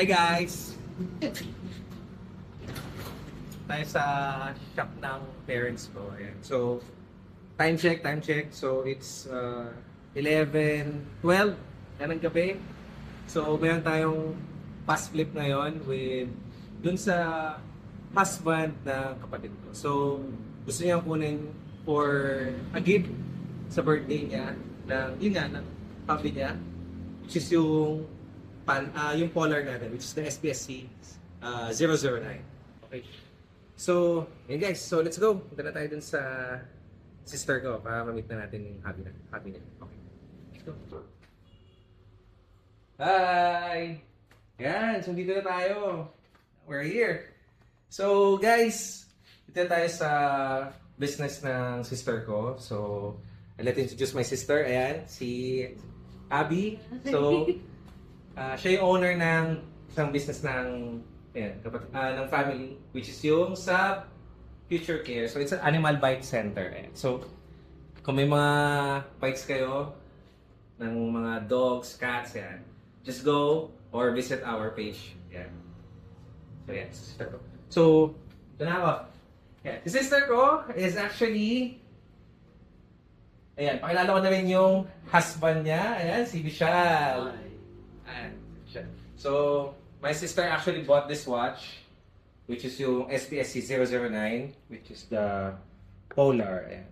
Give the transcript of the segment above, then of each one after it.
guys! Tayo sa shop ng parents ko. Ayan. So, time check. So, it's 11:12 yan ang gabi. So, meron tayong pass flip ngayon with dun sa husband ng kapatid ko. So, gusto niya kunin for a gift sa birthday niya ng family niya, which is yung yung Polar natin, which is the SPSC 009. Okay. So, yun guys. So, let's go. Punta na tayo dun sa sister ko para ma-meet na natin yung hubby niya. Okay. Let's go. Hi! Yan. So, dito na tayo. We're here. So, guys, dito na tayo sa business ng sister ko. So, I'll let introduce my sister. Ayan, si Abby. So, siya yung owner ng isang business ng ng family, which is yung sa Future Care. So, it's an animal bite center. So, kung may mga bites kayo ng mga dogs, cats, yan, just go or visit our page. Yan. So, yan. Sister ko. So, ito na ako. Yan. Si sister ko is actually, ayan, pakilala ko na rin yung husband niya. Ayan, si Vishal. Ayan, Vishal. So, my sister actually bought this watch, which is yung SPSC 009, which is the Polar. Ayan.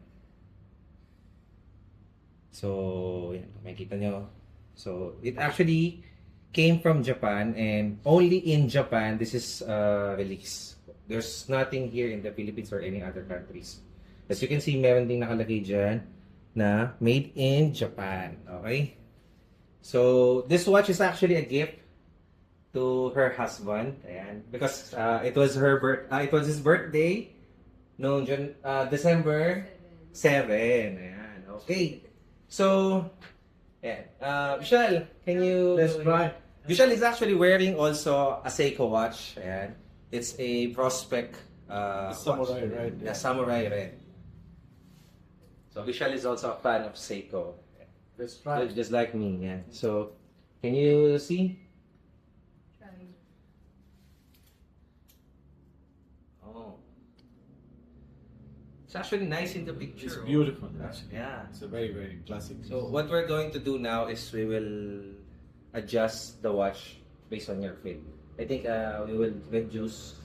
So, yan, makikita nyo. So, it actually came from Japan, and only in Japan this is released. There's nothing here in the Philippines or any other countries. As you can see, meron ding nakalagay dyan na made in Japan. Okay? So, this watch is actually a gift to her husband. Ayan. Because it was his birthday noong December 7. Ayan. Okay. So, ayan. Vishal, can you... Let's try. Vishal is actually wearing also a Seiko watch. Ayan. It's a Prospect Samurai watch. Red. Yeah, Samurai Red. So, Vishal is also a fan of Seiko. Let's try. Just like me, yeah. So, can you see? Oh. It's actually nice in the picture. It's beautiful. Actually. Yeah. It's a very, very classic. So, what we're going to do now is we will adjust the watch based on your fit. I think we will reduce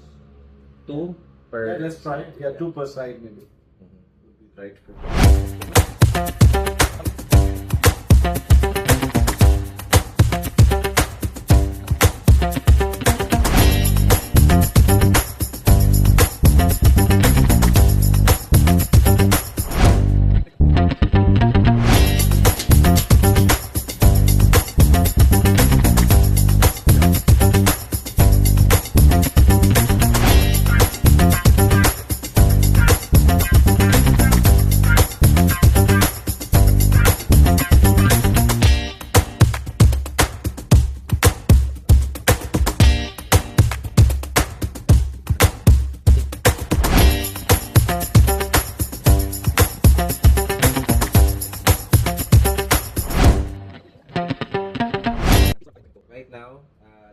2 per... Yeah, let's try it. Yeah, 2 per side maybe. Mhm. Would be right for Right now,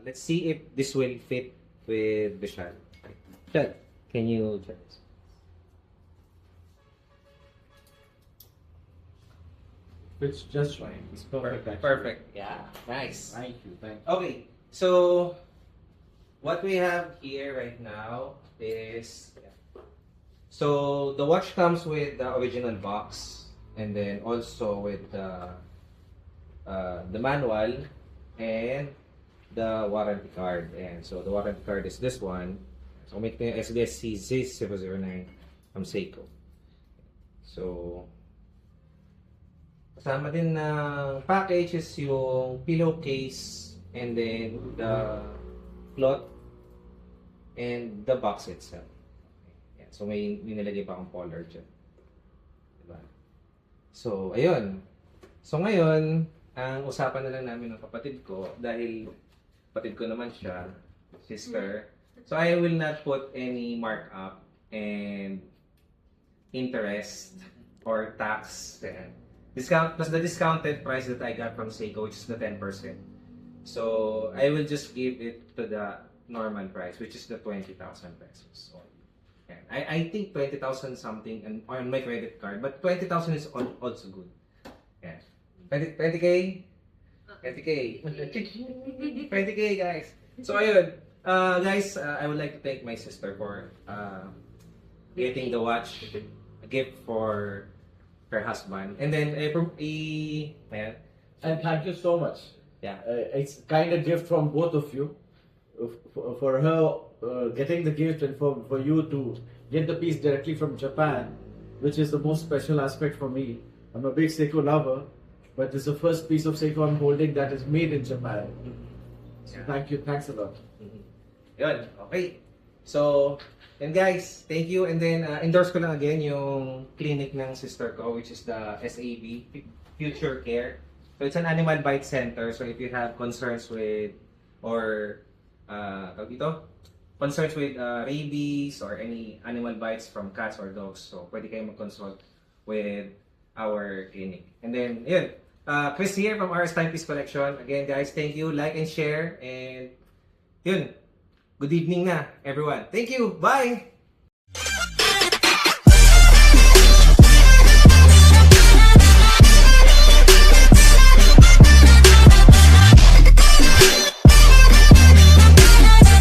let's see if this will fit with Vishal. Vishal, can you check this? It's just right. It's perfect. actually. Perfect. Yeah. Nice. Thank you. Thank you. Okay, so what we have here right now is so the watch comes with the original box, and then also with the manual and the warranty card. And so the warranty card is this one. So make the SDSC Z009 from Seiko. So kasama din ng package is yung pillowcase, and then the cloth and the box itself. Yan. So may nilagay pa akong Polar dyan. Diba? So, ayun. So ngayon, ang usapan na lang namin ng kapatid ko, dahil kapatid ko naman siya, sister. So I will not put any markup and interest or tax. Discount plus the discounted price that I got from Seiko, which is the 10%. So, I will just give it to the normal price, which is the 20,000 pesos only. Yan. I think 20,000 something on my credit card, but 20,000 is also good. Yan. 20K? 20K. 20K, guys. So, ayun. Guys, I would like to thank my sister for getting the watch, a gift for her husband. And then, ayan. And thank you so much. Yeah. It's kind of gift from both of you. For her getting the gift and for you to get the piece directly from Japan, which is the most special aspect for me. I'm a big Seiko lover, but it's the first piece of Seiko I'm holding that is made in Japan. So Yeah. thank you, thanks a lot. Yun, okay. So, and guys, thank you. And then, endorse ko lang again yung clinic ng sister ko, which is the SAB, Future Care. So, it's an animal bite center. So, if you have concerns with, or, tawag dito? Concerns with rabies or any animal bites from cats or dogs. So, pwede kayo mag-consult with our clinic. And then, yun. Chris here from RS Timepiece Collection. Again, guys, thank you. Like and share. And, yun. Good evening na, everyone. Thank you. Bye!